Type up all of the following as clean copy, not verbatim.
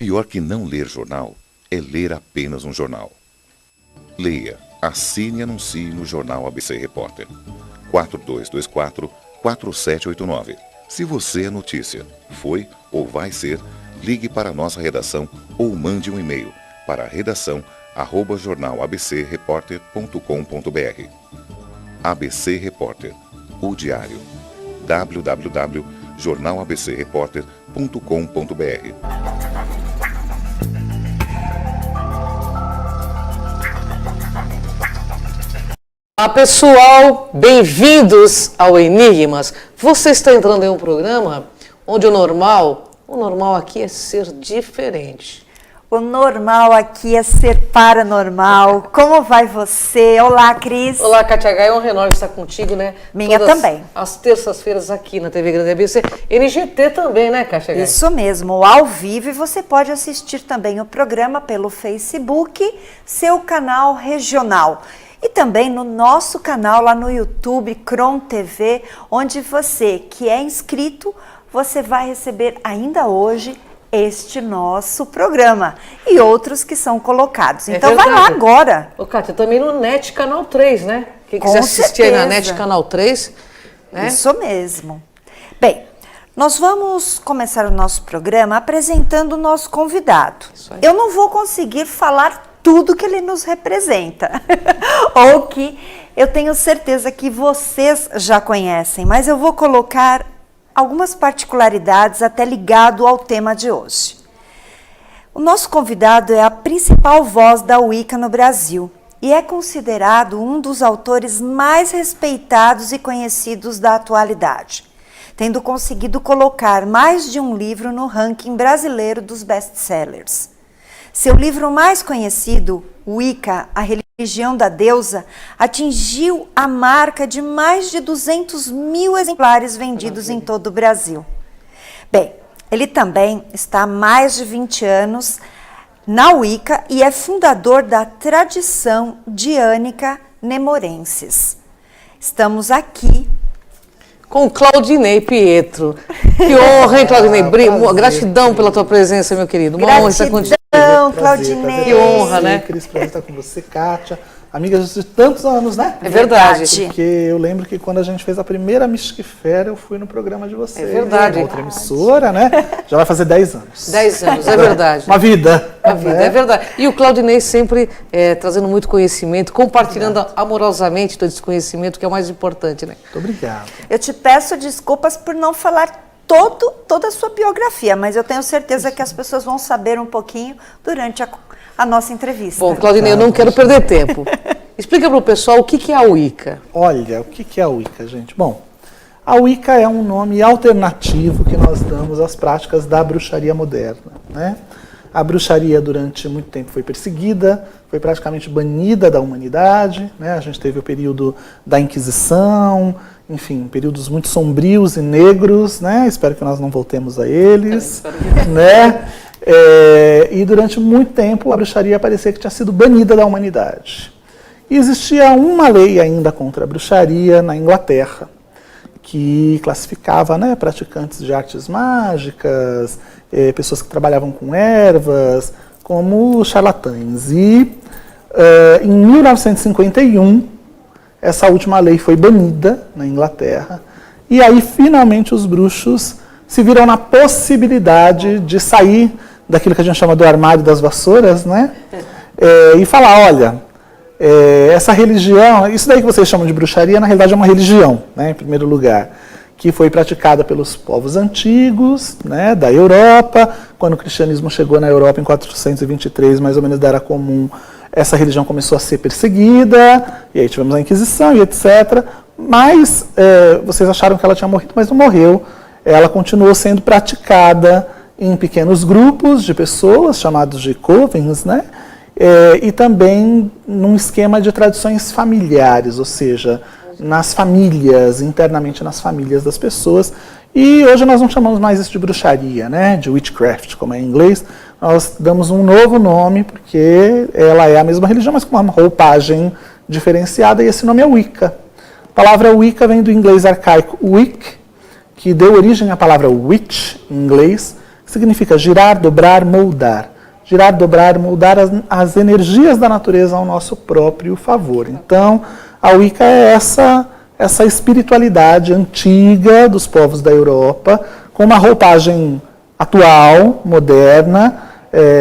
Pior que não ler jornal é ler apenas um jornal. Leia, assine e anuncie no Jornal ABC Repórter. 4224-4789. Se você é notícia, foi ou vai ser, ligue para a nossa redação ou mande um e-mail para redação@jornalabcreporter.com.br. ABC Repórter, o diário. www.jornalabcreporter.com.br. Olá pessoal, bem-vindos ao Enigmas. Você está entrando em um programa onde o normal aqui é ser diferente. O normal aqui é ser paranormal. Como vai você? Olá, Cris. Olá, Kátia Gaia, é uma enorme estar contigo, né? Minha Todas também. Às terças-feiras aqui na TV Grande ABC. NGT também, né, Kátia Gaia? Isso mesmo, ao vivo. E você pode assistir também o programa pelo Facebook, seu canal regional. E também no nosso canal lá no YouTube, Cron TV, onde você que é inscrito, você vai receber ainda hoje este nosso programa e outros que são colocados. Então vai lá agora. Ô, Kátia, também no NET Canal 3, né? Quem quiser assistir aí na NET Canal 3, né? Isso mesmo. Bem, nós vamos começar o nosso programa apresentando o nosso convidado. Eu não vou conseguir falar tudo que ele nos representa, ou que eu tenho certeza que vocês já conhecem, mas eu vou colocar algumas particularidades até ligado ao tema de hoje. O nosso convidado é a principal voz da Wicca no Brasil e é considerado um dos autores mais respeitados e conhecidos da atualidade, tendo conseguido colocar mais de um livro no ranking brasileiro dos best-sellers. Seu livro mais conhecido, Wicca, a religião da deusa, atingiu a marca de mais de 200 mil exemplares vendidos em todo o Brasil. Bem, ele também está há mais de 20 anos na Wicca e é fundador da tradição diânica nemorenses. Estamos aqui com Claudinei Pietro. Que honra, hein, Claudinei? Gratidão pela tua presença, meu querido. Uma honra estar contigo. Claudinei. Que honra, né? Cris, prazer estar com você, Kátia. Amigas de tantos anos, né? É verdade. Porque eu lembro que quando a gente fez a primeira Mystic Fair, eu fui no programa de vocês. É verdade. Outra emissora, né? Já vai fazer 10 anos. 10 anos, é verdade. Uma vida. Uma vida, né? É verdade. E o Claudinei sempre trazendo muito conhecimento, compartilhando amorosamente todo esse conhecimento, que é o mais importante, né? Muito obrigado. Eu te peço desculpas por não falar toda a sua biografia, mas eu tenho certeza que as pessoas vão saber um pouquinho durante a nossa entrevista. Bom, Claudinei, eu não quero perder tempo. Explica para o pessoal o que é a Wicca. Olha, o que é a Wicca, gente? Bom, a Wicca é um nome alternativo que nós damos às práticas da bruxaria moderna, né? A bruxaria durante muito tempo foi perseguida, foi praticamente banida da humanidade, né? A gente teve o período da Inquisição, enfim, períodos muito sombrios e negros, né? Espero que nós não voltemos a eles, né? E durante muito tempo a bruxaria parecia que tinha sido banida da humanidade. E existia uma lei ainda contra a bruxaria na Inglaterra, que classificava, né, praticantes de artes mágicas, pessoas que trabalhavam com ervas, como charlatães. E em 1951, essa última lei foi banida na Inglaterra, e aí finalmente os bruxos se viram na possibilidade de sair daquilo que a gente chama do armário das vassouras, né? E falar, olha, essa religião, isso daí que vocês chamam de bruxaria, na realidade é uma religião, né, em primeiro lugar, que foi praticada pelos povos antigos, né, da Europa. Quando o cristianismo chegou na Europa em 423, mais ou menos da Era Comum, essa religião começou a ser perseguida, e aí tivemos a Inquisição e etc. Mas vocês acharam que ela tinha morrido, mas não morreu. Ela continuou sendo praticada em pequenos grupos de pessoas, chamados de covens, né? E também num esquema de tradições familiares, ou seja, nas famílias, internamente nas famílias das pessoas. E hoje nós não chamamos mais isso de bruxaria, né? De witchcraft, como é em inglês. Nós damos um novo nome, porque ela é a mesma religião, mas com uma roupagem diferenciada, e esse nome é Wicca. A palavra Wicca vem do inglês arcaico Wic, que deu origem à palavra witch, em inglês, que significa girar, dobrar, moldar. Girar, dobrar, moldar as energias da natureza ao nosso próprio favor. Então, a Wicca é essa espiritualidade antiga dos povos da Europa, com uma roupagem atual, moderna,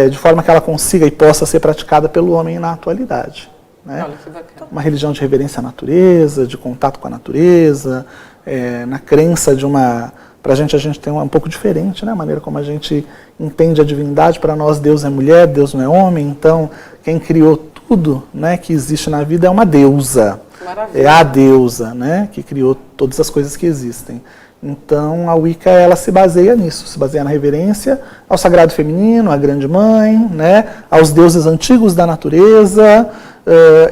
de forma que ela consiga e possa ser praticada pelo homem na atualidade. Né? Olha que bacana. Uma religião de reverência à natureza, de contato com a natureza, na crença de uma... Para a gente tem um pouco diferente, né? A maneira como a gente entende a divindade. Para nós, Deus é mulher, Deus não é homem. Então, quem criou tudo, né, que existe na vida é uma deusa. Maravilha. É a deusa, né, que criou todas as coisas que existem. Então, a Wicca, ela se baseia nisso, se baseia na reverência ao sagrado feminino, à grande mãe, né, aos deuses antigos da natureza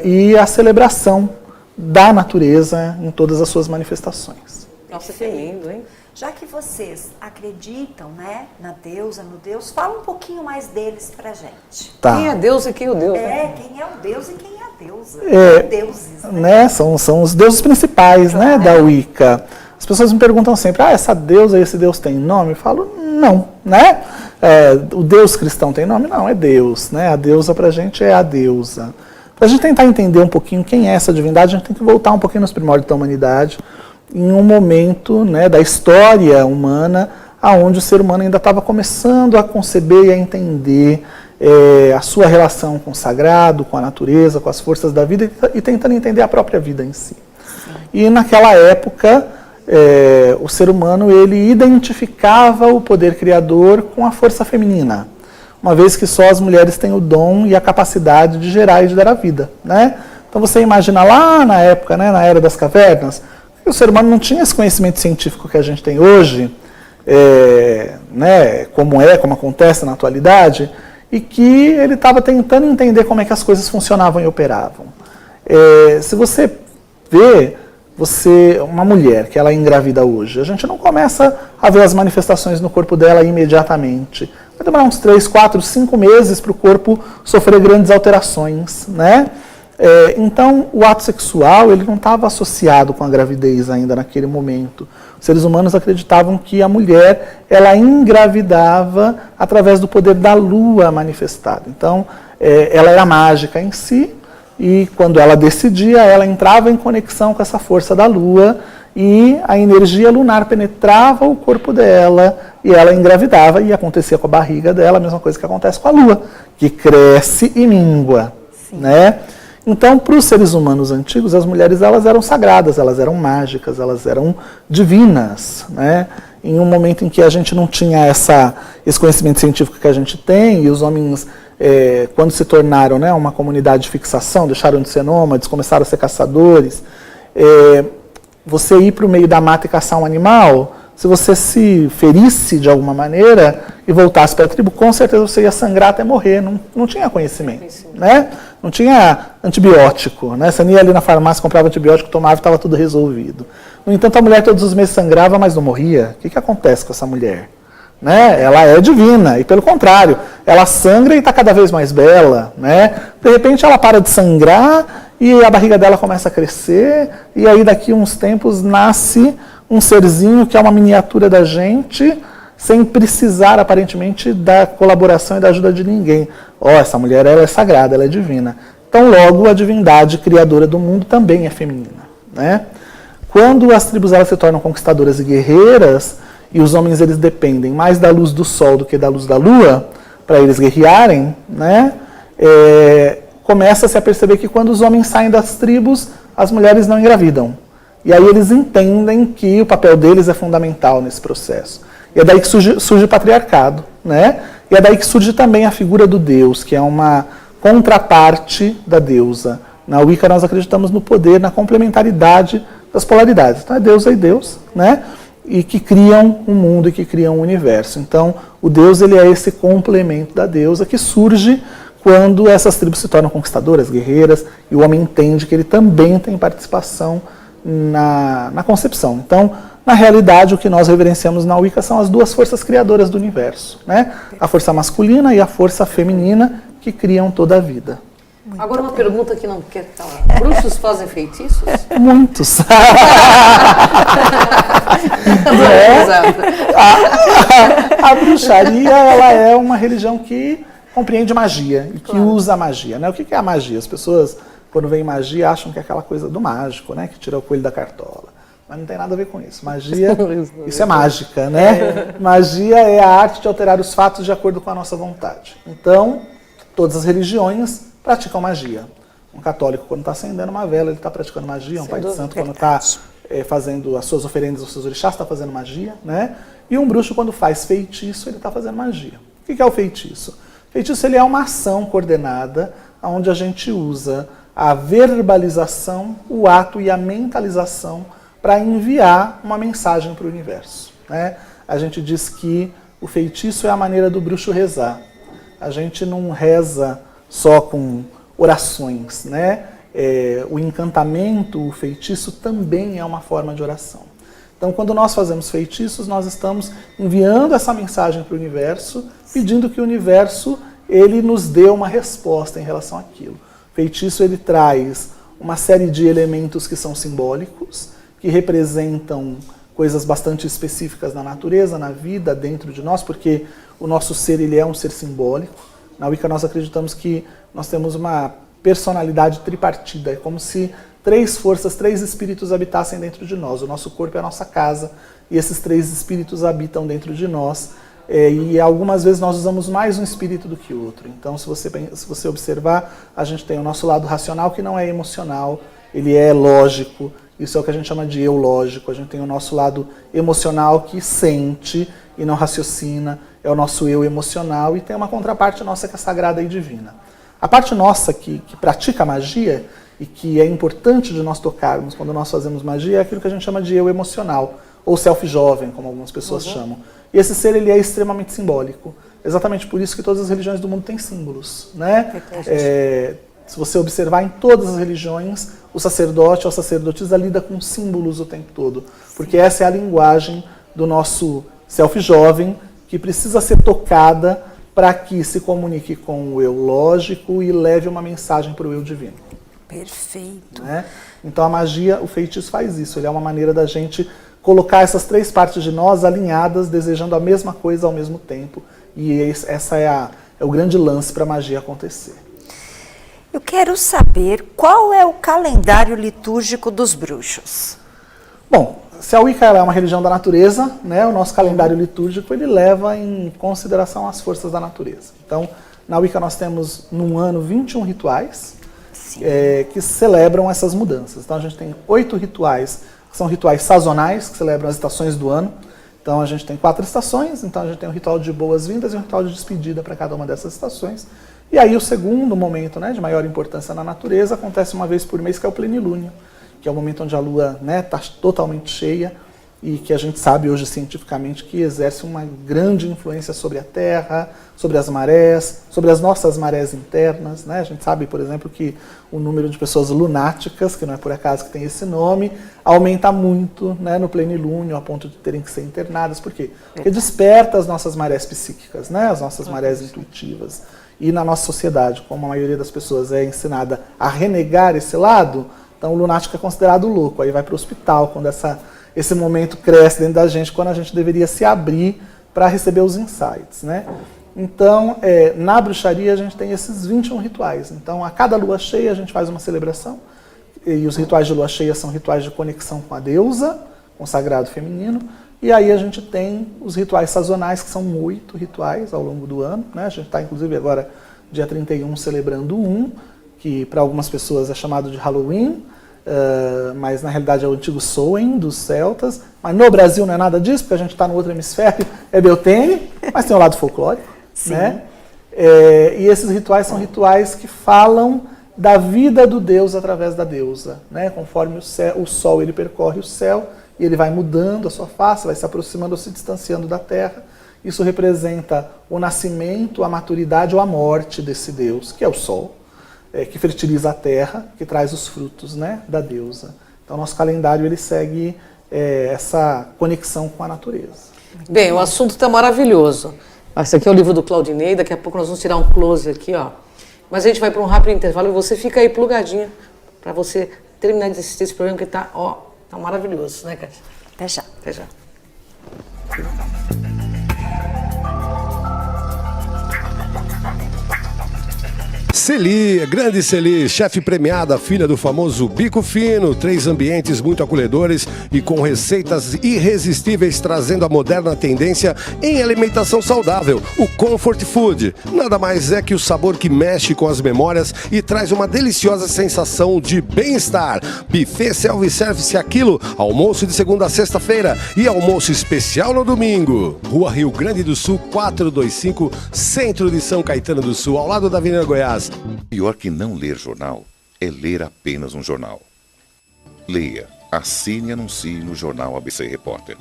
e a celebração da natureza em todas as suas manifestações. Nossa, que lindo, hein? Já que vocês acreditam, né, na deusa, no Deus, fala um pouquinho mais deles pra gente. Tá. Quem é Deus e quem é o Deus? Né? Quem é o Deus e quem é a deusa. Deuses, né? São os deuses principais, né, da Wicca. As pessoas me perguntam sempre, essa deusa e esse Deus tem nome? Eu falo, não, né? O Deus cristão tem nome? Não, é Deus, né? A deusa pra gente é a deusa. Pra gente tentar entender um pouquinho quem é essa divindade, a gente tem que voltar um pouquinho nos primórdios da humanidade, em um momento, né, da história humana, onde o ser humano ainda estava começando a conceber e a entender a sua relação com o sagrado, com a natureza, com as forças da vida e tentando entender a própria vida em si. Sim. E naquela época, o ser humano ele identificava o poder criador com a força feminina, uma vez que só as mulheres têm o dom e a capacidade de gerar e de dar a vida. Né? Então você imagina lá na época, né, na Era das Cavernas, o ser humano não tinha esse conhecimento científico que a gente tem hoje, né, como acontece na atualidade, e que ele estava tentando entender como é que as coisas funcionavam e operavam. Se você vê uma mulher que ela engravida hoje, a gente não começa a ver as manifestações no corpo dela imediatamente. Vai demorar uns 3, 4, 5 meses para o corpo sofrer grandes alterações, né? Então, o ato sexual ele não estava associado com a gravidez ainda naquele momento. Os seres humanos acreditavam que a mulher ela engravidava através do poder da lua manifestado. Então, ela era mágica em si, e quando ela decidia, ela entrava em conexão com essa força da lua, e a energia lunar penetrava o corpo dela, e ela engravidava, e acontecia com a barriga dela a mesma coisa que acontece com a lua, que cresce e mingua. Né? Então, para os seres humanos antigos, as mulheres elas eram sagradas, elas eram mágicas, elas eram divinas. Né? Em um momento em que a gente não tinha esse conhecimento científico que a gente tem, e os homens, quando se tornaram, né, uma comunidade de fixação, deixaram de ser nômades, começaram a ser caçadores, você ir para o meio da mata e caçar um animal, se você se ferisse de alguma maneira e voltasse para a tribo, com certeza você ia sangrar até morrer, não tinha conhecimento, né? Não tinha antibiótico, né? Você ia ali na farmácia, comprava antibiótico, tomava e estava tudo resolvido. No entanto, a mulher todos os meses sangrava, mas não morria. O que acontece com essa mulher? Né? Ela é divina, e pelo contrário, ela sangra e está cada vez mais bela. Né? De repente ela para de sangrar e a barriga dela começa a crescer, e aí daqui a uns tempos nasce um serzinho que é uma miniatura da gente, sem precisar, aparentemente, da colaboração e da ajuda de ninguém. Essa mulher ela é sagrada, ela é divina. Então, logo, a divindade criadora do mundo também é feminina. Né? Quando as tribos elas se tornam conquistadoras e guerreiras, e os homens eles dependem mais da luz do sol do que da luz da lua, para eles guerrearem, né? Começa-se a perceber que quando os homens saem das tribos, as mulheres não engravidam. E aí eles entendem que o papel deles é fundamental nesse processo. E é daí que surge o patriarcado, né? E é daí que surge também a figura do Deus, que é uma contraparte da deusa. Na Wicca nós acreditamos no poder, na complementaridade das polaridades. Então é deusa e Deus, né? E que criam um mundo e que criam um universo. Então o Deus ele é esse complemento da deusa que surge quando essas tribos se tornam conquistadoras, guerreiras, e o homem entende que ele também tem participação na concepção. Então, na realidade, o que nós reverenciamos na Wicca são as duas forças criadoras do universo, né? A força masculina e a força feminina que criam toda a vida. Agora uma pergunta que não quer calar. Bruxos fazem feitiços? Muitos. A bruxaria, ela é uma religião que compreende magia e que usa a magia, né? O que é a magia? As pessoas, quando veem magia, acham que é aquela coisa do mágico, né? Que tira o coelho da cartola. Mas não tem nada a ver com isso. Magia, isso é mágica, né? Magia é a arte de alterar os fatos de acordo com a nossa vontade. Então, todas as religiões praticam magia. Um católico, quando está acendendo uma vela, ele está praticando magia. Um pai de santo, quando está fazendo as suas oferendas aos seus orixás, está fazendo magia, né? E um bruxo, quando faz feitiço, ele está fazendo magia. O que é o feitiço? O feitiço, ele é uma ação coordenada, onde a gente usa a verbalização, o ato e a mentalização para enviar uma mensagem para o universo, né? A gente diz que o feitiço é a maneira do bruxo rezar. A gente não reza só com orações, né? O encantamento, o feitiço também é uma forma de oração. Então, quando nós fazemos feitiços, nós estamos enviando essa mensagem para o universo, pedindo que o universo ele nos dê uma resposta em relação àquilo. O feitiço ele traz uma série de elementos que são simbólicos, que representam coisas bastante específicas na natureza, na vida, dentro de nós, porque o nosso ser ele é um ser simbólico. Na Wicca nós acreditamos que nós temos uma personalidade tripartida, é como se 3 forças, 3 espíritos habitassem dentro de nós. O nosso corpo é a nossa casa e esses 3 espíritos habitam dentro de nós. E algumas vezes nós usamos mais um espírito do que o outro. Então, se você observar, a gente tem o nosso lado racional que não é emocional, ele é lógico. Isso é o que a gente chama de eu lógico. A gente tem o nosso lado emocional que sente e não raciocina. É o nosso eu emocional e tem uma contraparte nossa que é sagrada e divina. A parte nossa que pratica magia e que é importante de nós tocarmos quando nós fazemos magia é aquilo que a gente chama de eu emocional, ou self jovem, como algumas pessoas chamam. E esse ser ele é extremamente simbólico. Exatamente por isso que todas as religiões do mundo têm símbolos, né? Se você observar em todas as religiões, o sacerdote ou a sacerdotisa lida com símbolos o tempo todo, porque essa é a linguagem do nosso self jovem que precisa ser tocada para que se comunique com o eu lógico e leve uma mensagem para o eu divino. Perfeito. Né? Então a magia, o feitiço faz isso, ele é uma maneira da gente colocar essas 3 partes de nós alinhadas, desejando a mesma coisa ao mesmo tempo, e essa é o grande lance para a magia acontecer. Eu quero saber qual é o calendário litúrgico dos bruxos. Bom, se a Wicca é uma religião da natureza, né, o nosso calendário litúrgico ele leva em consideração as forças da natureza. Então, na Wicca nós temos num ano 21 rituais que celebram essas mudanças. Então a gente tem 8 rituais, que são rituais sazonais, que celebram as estações do ano. Então a gente tem 4 estações, então a gente tem um ritual de boas-vindas e um ritual de despedida para cada uma dessas estações. E aí o segundo momento, né, de maior importância na natureza acontece uma vez por mês, que é o plenilúnio, que é o momento onde a Lua está totalmente cheia e que a gente sabe hoje cientificamente que exerce uma grande influência sobre a Terra, sobre as marés, sobre as nossas marés internas, né? A gente sabe, por exemplo, que o número de pessoas lunáticas, que não é por acaso que tem esse nome, aumenta muito, né, no plenilúnio, a ponto de terem que ser internadas. Por quê? Porque desperta as nossas marés psíquicas, né, as nossas marés intuitivas. E na nossa sociedade, como a maioria das pessoas é ensinada a renegar esse lado, então o lunático é considerado louco, aí vai para o hospital quando esse momento cresce dentro da gente, quando a gente deveria se abrir para receber os insights, né? Então, na bruxaria a gente tem esses 21 rituais. Então, a cada lua cheia a gente faz uma celebração, e os rituais de lua cheia são rituais de conexão com a deusa, com o sagrado feminino, e aí a gente tem os rituais sazonais, que são 8 rituais ao longo do ano, né? A gente está, inclusive, agora, dia 31, celebrando um, que para algumas pessoas é chamado de Halloween, mas na realidade é o antigo Samhain dos celtas, mas no Brasil não é nada disso, porque a gente está no outro hemisfério, é Beltane, mas tem o lado folclórico, né? E esses rituais são rituais que falam da vida do Deus através da deusa, né? Conforme o Sol ele percorre o céu e ele vai mudando a sua face, vai se aproximando ou se distanciando da Terra. Isso representa o nascimento, a maturidade ou a morte desse Deus, que é o Sol, que fertiliza a terra, que traz os frutos, né, da deusa. Então, nosso calendário ele segue essa conexão com a natureza. Bem, o assunto está maravilhoso. Esse aqui é o livro do Claudinei, daqui a pouco nós vamos tirar um close aqui, ó. mas a gente vai para um rápido intervalo e você fica aí plugadinho para você terminar de assistir esse programa que tá maravilhoso, né, Kátia? Até já. Até já. Celi, grande Celi, chefe premiada, filha do famoso Bico Fino, 3 ambientes muito acolhedores e com receitas irresistíveis, trazendo a moderna tendência em alimentação saudável, o Comfort Food. Nada mais é que o sabor que mexe com as memórias e traz uma deliciosa sensação de bem-estar. Buffet self-service a quilo, almoço de segunda a sexta-feira e almoço especial no domingo. Rua Rio Grande do Sul, 425, centro de São Caetano do Sul, ao lado da Avenida Goiás. Pior que não ler jornal é ler apenas um jornal. Leia, assine e anuncie no Jornal ABC Repórter.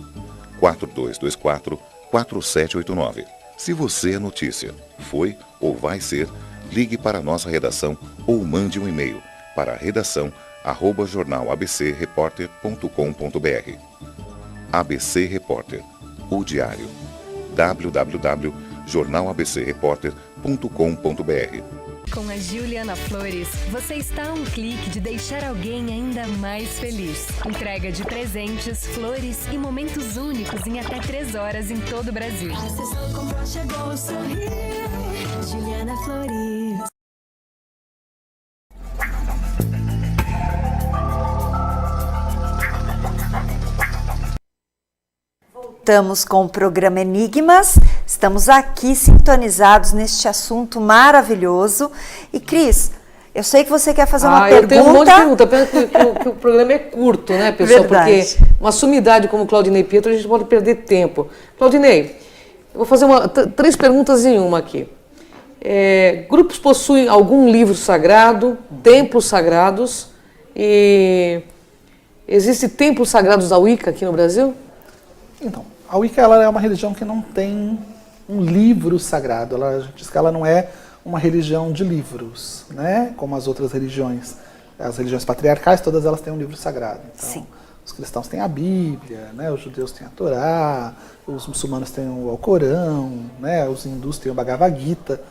4224-4789. Se você é notícia, foi ou vai ser, ligue para a nossa redação ou mande um e-mail para redação@jornalabcreporter.com.br. ABC Repórter, o diário. www.jornalabcreporter.com.br. Com a Juliana Flores, você está a um clique de deixar alguém ainda mais feliz. Entrega de presentes, flores e momentos únicos em até 3 horas em todo o Brasil. A sessão comprou, chegou, sorriu. Juliana Flores. Voltamos com o programa Enigmas, estamos aqui sintonizados neste assunto maravilhoso. E Cris, eu sei que você quer fazer uma pergunta. Eu tenho um monte de pergunta, pena que o programa é curto, né, pessoal? Verdade. Porque uma sumidade como Claudinei Pietro, a gente pode perder tempo. Claudinei, eu vou fazer 3 perguntas em uma aqui. Grupos possuem algum livro sagrado, templos sagrados, e existem templos sagrados da Wicca aqui no Brasil? Então, a Wicca ela é uma religião que não tem um livro sagrado. A gente diz que ela não é uma religião de livros, né? Como as outras religiões. As religiões patriarcais, todas elas têm um livro sagrado. Então, sim. Os cristãos têm a Bíblia, né? Os judeus têm a Torá, os muçulmanos têm o Alcorão, né? Os hindus têm o Bhagavad Gita.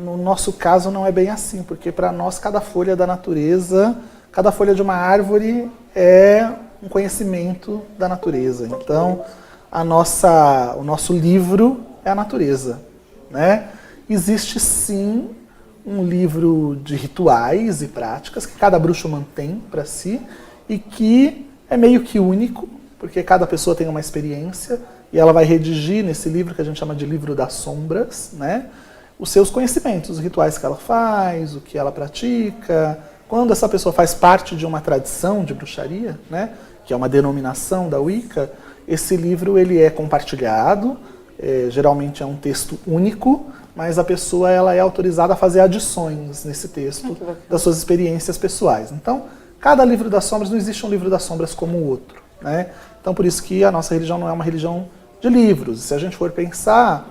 No nosso caso não é bem assim, porque para nós cada folha da natureza, cada folha de uma árvore é um conhecimento da natureza. Então, o nosso livro é a natureza, né? Existe sim um livro de rituais e práticas que cada bruxo mantém para si e que é meio que único, porque cada pessoa tem uma experiência e ela vai redigir nesse livro que a gente chama de livro das sombras, né? Os seus conhecimentos, os rituais que ela faz, o que ela pratica. Quando essa pessoa faz parte de uma tradição de bruxaria, né, que é uma denominação da Wicca, esse livro ele é compartilhado, geralmente é um texto único, mas a pessoa ela é autorizada a fazer adições nesse texto das suas experiências pessoais. Então, cada livro das sombras, não existe um livro das sombras como o outro, né? Então, por isso que a nossa religião não é uma religião de livros. Se a gente for pensar,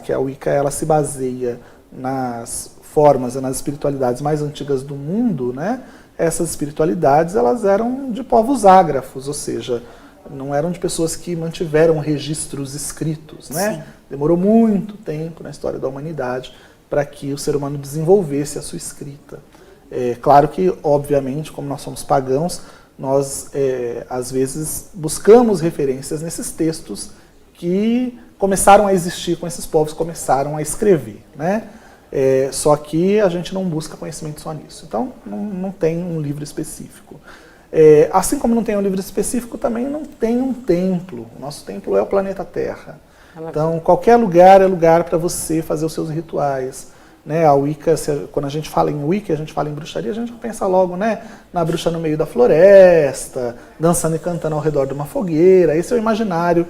que a Wicca ela se baseia nas formas e nas espiritualidades mais antigas do mundo, né? Essas espiritualidades elas eram de povos ágrafos, ou seja, não eram de pessoas que mantiveram registros escritos, né? Sim. Demorou muito tempo na história da humanidade para que o ser humano desenvolvesse a sua escrita. Claro que, obviamente, como nós somos pagãos, nós às vezes buscamos referências nesses textos que começaram a existir com esses povos, começaram a escrever, né? Só que a gente não busca conhecimento só nisso. Então, não tem um livro específico. Assim como não tem um livro específico, também não tem um templo. O nosso templo é o planeta Terra. Então, qualquer lugar é lugar para você fazer os seus rituais. Né? A Wicca, quando a gente fala em Wicca, a gente fala em bruxaria, a gente pensa logo, né, na bruxa no meio da floresta, dançando e cantando ao redor de uma fogueira. Esse é o imaginário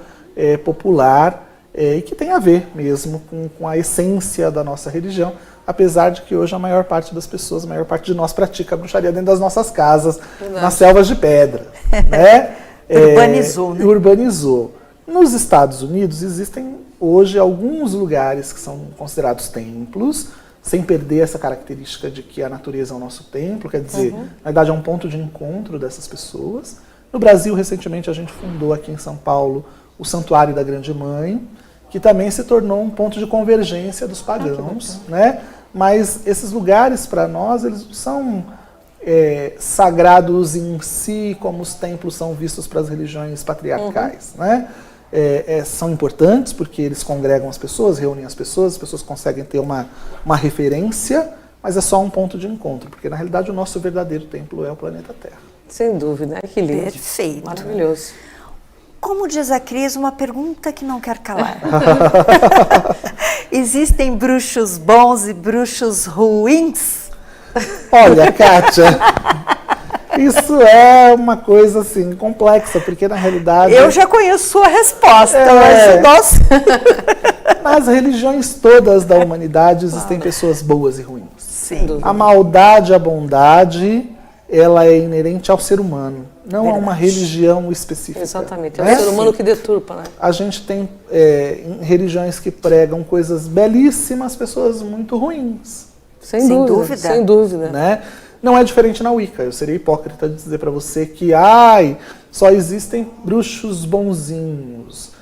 popular e que tem a ver mesmo com a essência da nossa religião, apesar de que hoje a maior parte das pessoas, a maior parte de nós pratica a bruxaria dentro das nossas casas, nas selvas de pedra. Né? Urbanizou, né? Urbanizou. Nos Estados Unidos existem hoje alguns lugares que são considerados templos, sem perder essa característica de que a natureza é o nosso templo, quer dizer, na verdade é um ponto de encontro dessas pessoas. No Brasil, recentemente, a gente fundou aqui em São Paulo o Santuário da Grande Mãe, que também se tornou um ponto de convergência dos pagãos, né? mas esses lugares para nós, eles não são sagrados em si, como os templos são vistos para as religiões patriarcais, né? São importantes porque eles congregam as pessoas, reúnem as pessoas conseguem ter uma referência, mas é só um ponto de encontro, porque na realidade o nosso verdadeiro templo é o planeta Terra. Sem dúvida, que lindo. Perfeito. Maravilhoso. Como diz a Cris, uma pergunta que não quer calar. Existem bruxos bons e bruxos ruins? Olha, Kátia, isso é uma coisa assim complexa, porque na realidade... Eu já conheço sua resposta, mas nossa... Nas religiões todas da humanidade existem pessoas boas e ruins. Sim. A maldade, a bondade, ela é inerente ao ser humano, não a uma religião específica. Exatamente, é o ser humano que deturpa, né? A gente tem religiões que pregam coisas belíssimas, pessoas muito ruins. Sem dúvida. Sem dúvida. Né? Não é diferente na Wicca. Eu seria hipócrita de dizer para você que só existem bruxos bonzinhos.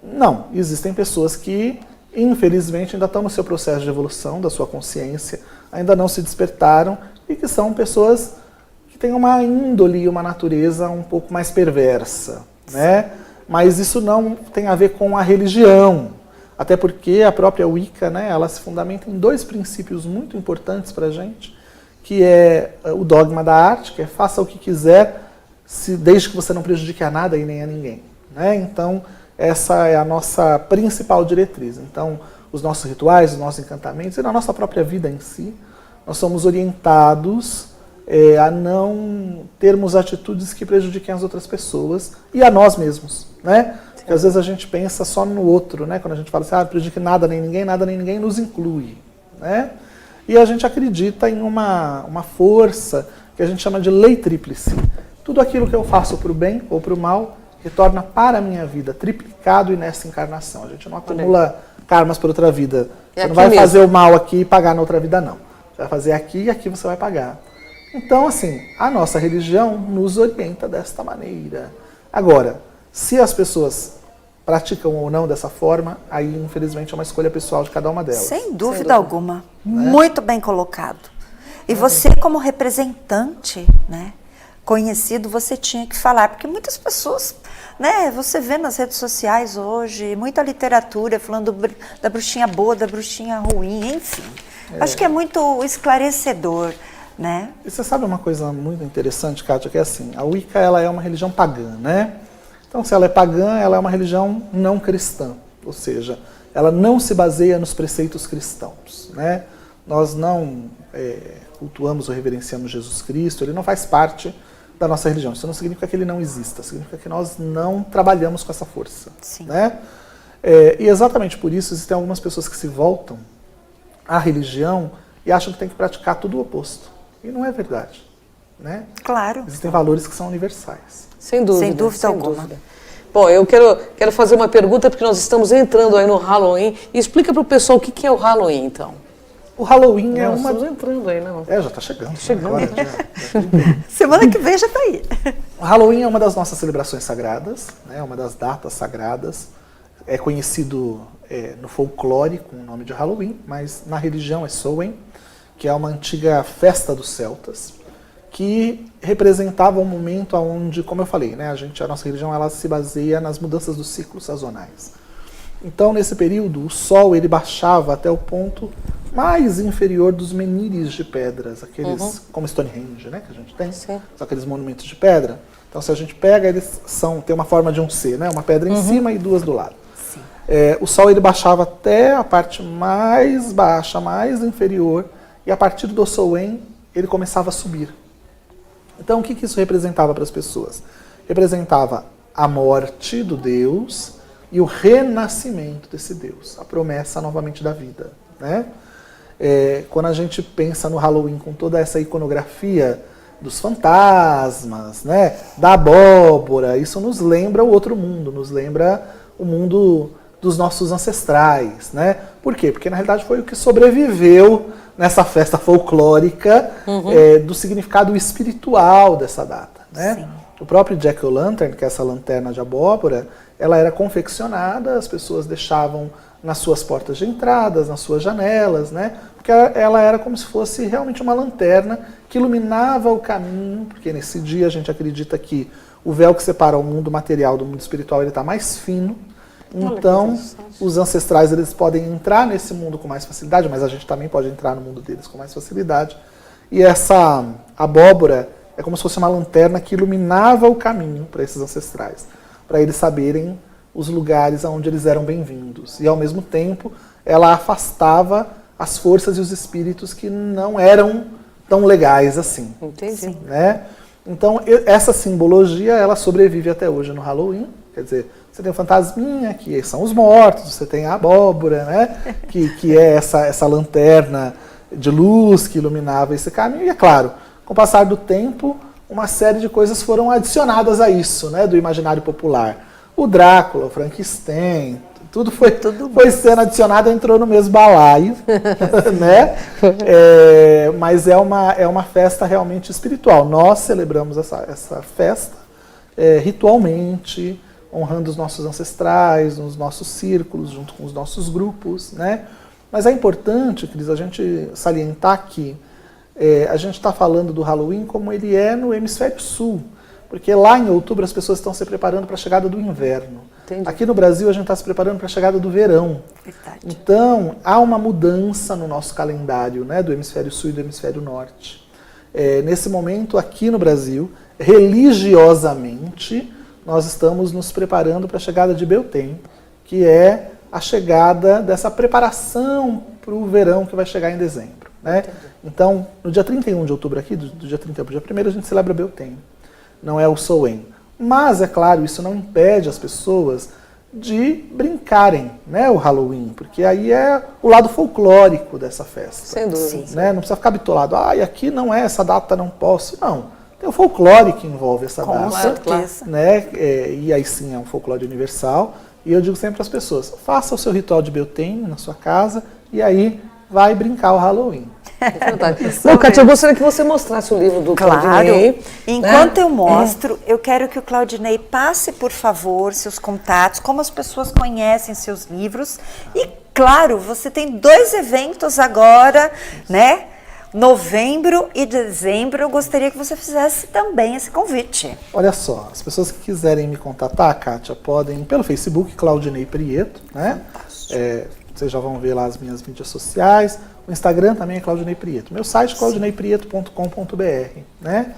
Não, existem pessoas que, infelizmente, ainda estão no seu processo de evolução da sua consciência, ainda não se despertaram e que são pessoas que têm uma índole e uma natureza um pouco mais perversa, né? Mas isso não tem a ver com a religião. Até porque a própria Wicca, né, ela se fundamenta em 2 princípios muito importantes para a gente, que é o dogma da arte, que é faça o que quiser, desde que você não prejudique a nada e nem a ninguém. Né? Então, essa é a nossa principal diretriz. Então, os nossos rituais, os nossos encantamentos e na nossa própria vida em si, nós somos orientados a não termos atitudes que prejudiquem as outras pessoas e a nós mesmos, né? Porque às vezes a gente pensa só no outro, né? Quando a gente fala assim, prejudique nada nem ninguém nos inclui, né? E a gente acredita em uma força que a gente chama de lei tríplice. Tudo aquilo que eu faço para o bem ou para o mal retorna para a minha vida, triplicado e nessa encarnação. A gente não acumula karmas para outra vida. Você não vai fazer o mal aqui e pagar na outra vida, não. Você vai fazer aqui e aqui você vai pagar. Então, assim, a nossa religião nos orienta desta maneira. Agora, se as pessoas praticam ou não dessa forma, aí infelizmente é uma escolha pessoal de cada uma delas. Sem dúvida alguma. Muito bem colocado. E você, como representante, né, conhecido, você tinha que falar, porque muitas pessoas, né, você vê nas redes sociais hoje, muita literatura falando da bruxinha boa, da bruxinha ruim, enfim. Acho que é muito esclarecedor, né? E você sabe uma coisa muito interessante, Kátia, que é assim, a Wicca, ela é uma religião pagã, né? Então, se ela é pagã, ela é uma religião não cristã, ou seja, ela não se baseia nos preceitos cristãos, né? Nós não cultuamos ou reverenciamos Jesus Cristo, ele não faz parte da nossa religião. Isso não significa que ele não exista, significa que nós não trabalhamos com essa força. Sim. Né? E exatamente por isso existem algumas pessoas que se voltam à religião e acham que tem que praticar tudo o oposto. E não é verdade. Né? Claro. Existem valores que são universais. Sem dúvida. Sem dúvida alguma. Dúvida. Bom, eu quero fazer uma pergunta, porque nós estamos entrando aí no Halloween. E explica para o pessoal o que é o Halloween, então. O Halloween é uma... Estamos entrando aí, né? já está chegando. Chegando. Agora, Semana que vem já está aí. O Halloween é uma das nossas celebrações sagradas, né? Uma das datas sagradas. É conhecido no folclore com o nome de Halloween, mas na religião é Samhain, que é uma antiga festa dos celtas, que representava um momento onde, como eu falei, né, a nossa religião ela se baseia nas mudanças dos ciclos sazonais. Então, nesse período, o sol ele baixava até o ponto mais inferior dos menires de pedras, aqueles como Stonehenge, né, que a gente tem, são aqueles monumentos de pedra. Então, se a gente pega, eles tem uma forma de um C, né, uma pedra em cima e duas do lado. O sol ele baixava até a parte mais baixa, mais inferior, e a partir do Samhain ele começava a subir. Então, o que isso representava para as pessoas? Representava a morte do Deus e o renascimento desse Deus, a promessa novamente da vida. Né? Quando a gente pensa no Halloween com toda essa iconografia dos fantasmas, né, da abóbora, isso nos lembra o outro mundo, nos lembra o mundo dos nossos ancestrais. Né? Por quê? Porque na realidade foi o que sobreviveu nessa festa folclórica do significado espiritual dessa data. Né? O próprio Jack-o'-lantern, que é essa lanterna de abóbora, ela era confeccionada, as pessoas deixavam nas suas portas de entradas, nas suas janelas, né? Porque ela era como se fosse realmente uma lanterna que iluminava o caminho, porque nesse dia a gente acredita que o véu que separa o mundo material do mundo espiritual ele está mais fino. Então, os ancestrais eles podem entrar nesse mundo com mais facilidade, mas a gente também pode entrar no mundo deles com mais facilidade. E essa abóbora é como se fosse uma lanterna que iluminava o caminho para esses ancestrais, para eles saberem os lugares onde eles eram bem-vindos. E, ao mesmo tempo, ela afastava as forças e os espíritos que não eram tão legais assim. Entendi. Né? Então, essa simbologia, ela sobrevive até hoje no Halloween. Quer dizer, você tem o fantasminha, que são os mortos, você tem a abóbora, né? que é essa lanterna de luz que iluminava esse caminho. E, é claro, com o passar do tempo, uma série de coisas foram adicionadas a isso, né? Do imaginário popular. O Drácula, o Frankenstein, tudo foi sendo adicionado, entrou no mesmo balaio, né? Mas é uma festa realmente espiritual. Nós celebramos essa festa ritualmente, honrando os nossos ancestrais, nos nossos círculos, junto com os nossos grupos, né? Mas é importante, Cris, a gente salientar que a gente está falando do Halloween como ele é no hemisfério sul, porque lá em outubro as pessoas estão se preparando para a chegada do inverno. Entendi. Aqui no Brasil a gente está se preparando para a chegada do verão. Verdade. Então há uma mudança no nosso calendário, né, do hemisfério sul e do hemisfério norte. Nesse momento aqui no Brasil, religiosamente, nós estamos nos preparando para a chegada de Beltane, que é a chegada dessa preparação para o verão que vai chegar em dezembro. Né? Então, no dia 31 de outubro aqui, do dia 31 para o dia 1º, a gente celebra Beltane. Não é o Samhain. Mas, é claro, isso não impede as pessoas de brincarem, né, o Halloween, porque aí é o lado folclórico dessa festa. Sem dúvida. Né? Não precisa ficar bitolado. E aqui não é essa data, não posso. Não. Tem o folclore que envolve essa data. Com certeza. Né? E aí sim é um folclore universal. E eu digo sempre para as pessoas, faça o seu ritual de Beltane na sua casa e aí vai brincar o Halloween. É verdade. Não, Kátia, eu gostaria que você mostrasse o livro do Claudinei. Enquanto eu mostro, eu quero que o Claudinei passe, por favor, seus contatos, como as pessoas conhecem seus livros. E, claro, você tem 2 eventos agora, né? Novembro e dezembro. Eu gostaria que você fizesse também esse convite. Olha só, as pessoas que quiserem me contatar, Kátia, podem pelo Facebook, Claudinei Prieto, né? Vocês já vão ver lá as minhas mídias sociais. O Instagram também é Claudinei Prieto. Meu site é claudineiprieto.com.br, né?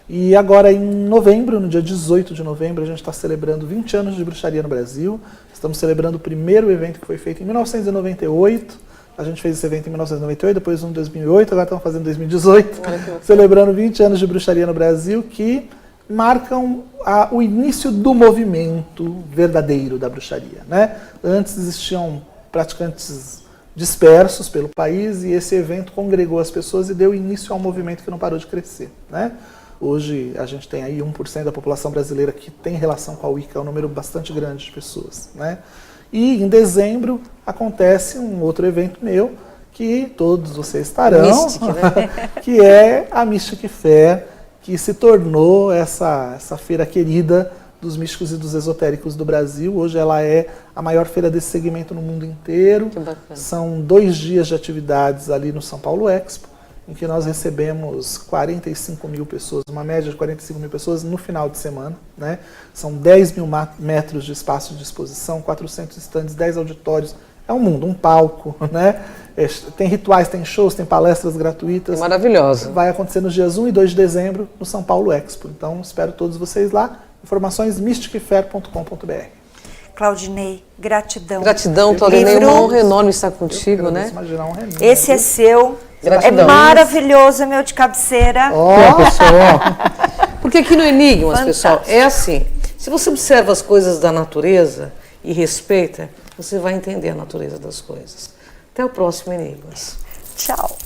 E agora em novembro, no dia 18 de novembro, a gente está celebrando 20 anos de bruxaria no Brasil. Estamos celebrando o primeiro evento que foi feito em 1998. A gente fez esse evento em 1998, depois um em 2008, agora estamos fazendo em 2018. Celebrando 20 anos de bruxaria no Brasil, que marcam o início do movimento verdadeiro da bruxaria, né? Antes existiam praticantes dispersos pelo país e esse evento congregou as pessoas e deu início a um movimento que não parou de crescer, né? Hoje a gente tem aí 1% da população brasileira que tem relação com a Wicca, é um número bastante grande de pessoas, né? E em dezembro acontece um outro evento meu que todos vocês estarão, Mystic, né? que é a Mystic Fair, que se tornou essa feira querida dos místicos e dos esotéricos do Brasil. Hoje ela é a maior feira desse segmento no mundo inteiro. Que bacana. São 2 dias de atividades ali no São Paulo Expo, em que nós recebemos 45 mil pessoas, uma média de 45 mil pessoas no final de semana, né? São 10 mil metros de espaço de exposição, 400 estandes, 10 auditórios. É um mundo, um palco, né? Tem rituais, tem shows, tem palestras gratuitas. Maravilhosa. Vai acontecer nos dias 1 e 2 de dezembro no São Paulo Expo. Então, espero todos vocês lá. Informações mysticfair.com.br. Claudinei, gratidão. Gratidão, Claudinei. Uma honra enorme estar contigo, né? Imaginar um remédio. Esse é seu. Gratidão. É maravilhoso, é meu de cabeceira. Porque aqui no Enigmas, Fantástico. pessoal, é assim. Se você observa as coisas da natureza e respeita, você vai entender a natureza das coisas. Até o próximo Enigmas. Tchau.